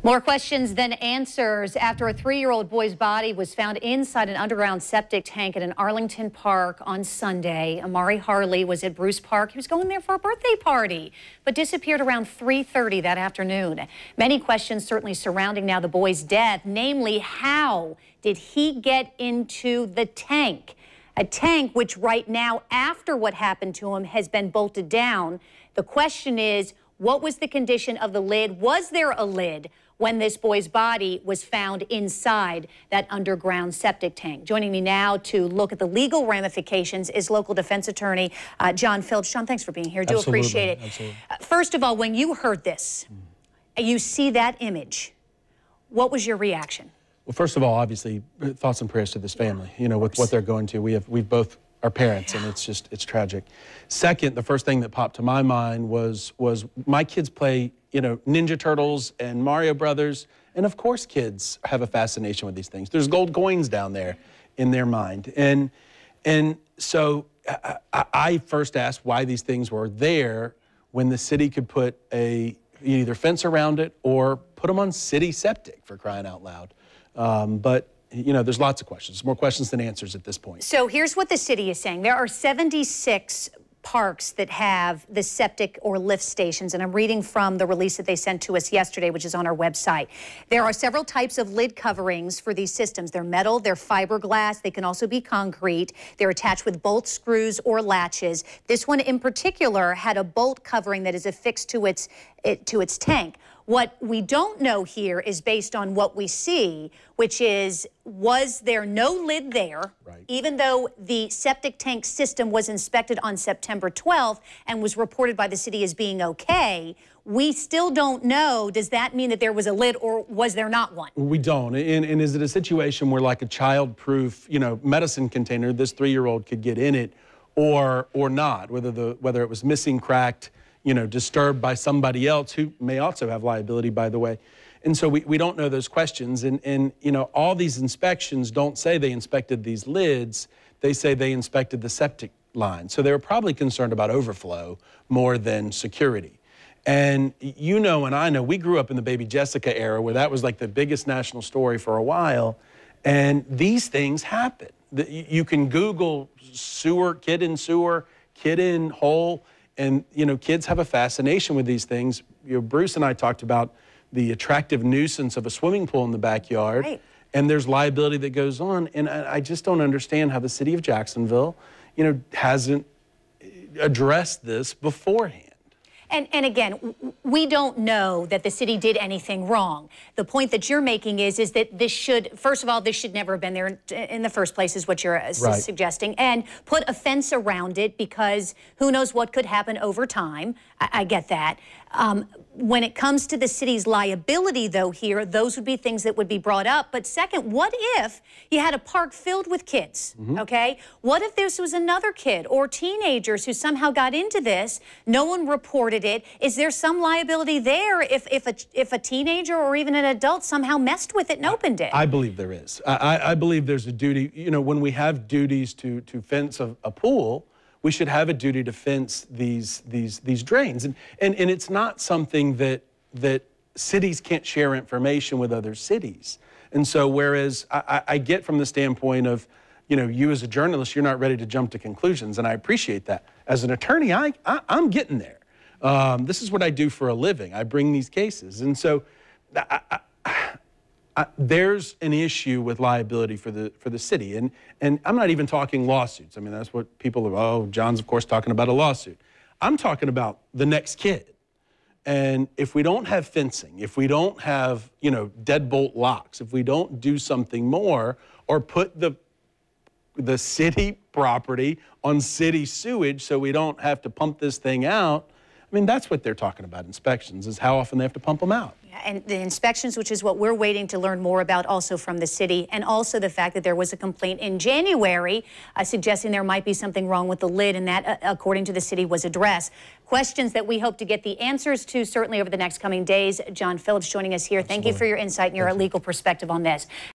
More questions than answers after a 3-year-old boy's body was found inside an underground septic tank at an Arlington park on Sunday. Amari Harley was at Bruce Park. He was going there for a birthday party, but disappeared around 3:30 that afternoon. Many questions certainly surrounding now the boy's death, namely how did he get into the tank? A tank which right now, after what happened to him, has been bolted down. The question is, what was the condition of the lid? Was there a lid when this boy's body was found inside that underground septic tank? Joining me now to look at the legal ramifications is local defense attorney John Phillips. John, thanks for being here. Do appreciate it. Absolutely. First of all, when you heard this, you see that image, what was your reaction? Well, first of all, obviously, thoughts and prayers to this family, you know, with what they're going to. We've both are parents, and it's tragic. Second, the first thing that popped to my mind was my kids play, you know, Ninja Turtles and Mario Brothers, and of course kids have a fascination with these things. There's gold coins down there in their mind. And so I first asked why these things were there when the city could put either fence around it or put them on city septic, for crying out loud. But you know, there's lots of questions, more questions than answers at this point. So here's what the city is saying. There are 76 parks that have the septic or lift stations, and I'm reading from the release that they sent to us yesterday, which is on our website. There are several types of lid coverings for these systems. They're metal, they're fiberglass, they can also be concrete. They're attached with bolt screws or latches. This one in particular had a bolt covering that is affixed to its tank. What we don't know here is based on what we see, which is, was there no lid there, right, even though the septic tank system was inspected on September 12th and was reported by the city as being okay? We still don't know. Does that mean that there was a lid, or was there not one? We don't. And is it a situation where, like a child-proof, you know, medicine container, this 3-year-old could get in it, or not? Whether it was missing, cracked, you know, disturbed by somebody else who may also have liability, by the way. And so we don't know those questions. And you know, all these inspections don't say they inspected these lids. They say they inspected the septic line. So they were probably concerned about overflow more than security. And you know, and I know, we grew up in the Baby Jessica era where that was like the biggest national story for a while. And these things happen. You can Google sewer, kid in sewer, kid in hole. And, you know, kids have a fascination with these things. You know, Bruce and I talked about the attractive nuisance of a swimming pool in the backyard. Right. And there's liability that goes on. And I just don't understand how the city of Jacksonville, you know, hasn't addressed this beforehand. And again, we don't know that the city did anything wrong. The point that you're making is that this should, first of all, this should never have been there in the first place, is what you're suggesting. And put a fence around it, because who knows what could happen over time. I get that. When it comes to the city's liability, though, here, those would be things that would be brought up. But second, what if you had a park filled with kids, okay? What if this was another kid or teenagers who somehow got into this, no one reported it? Is there some liability there if a teenager or even an adult somehow messed with it and opened it? I believe there is. I believe there's a duty. You know, when we have duties to fence a pool, we should have a duty to fence these drains. And it's not something that cities can't share information with other cities. And so whereas I get from the standpoint of, you know, you as a journalist, you're not ready to jump to conclusions, and I appreciate that. As an attorney, I'm getting there. This is what I do for a living. I bring these cases. And so there's an issue with liability for the city, and I'm not even talking lawsuits. I mean, that's what people are, oh, John's of course talking about a lawsuit. I'm talking about the next kid. And if we don't have fencing, if we don't have, you know, deadbolt locks, if we don't do something more, or put the city property on city sewage so we don't have to pump this thing out, I mean, that's what they're talking about, inspections, is how often they have to pump them out. Yeah, and the inspections, which is what we're waiting to learn more about also from the city, and also the fact that there was a complaint in January suggesting there might be something wrong with the lid, and that, according to the city, was addressed. Questions that we hope to get the answers to certainly over the next coming days. John Phillips joining us here. Absolutely. Thank you for your insight and your legal perspective on this.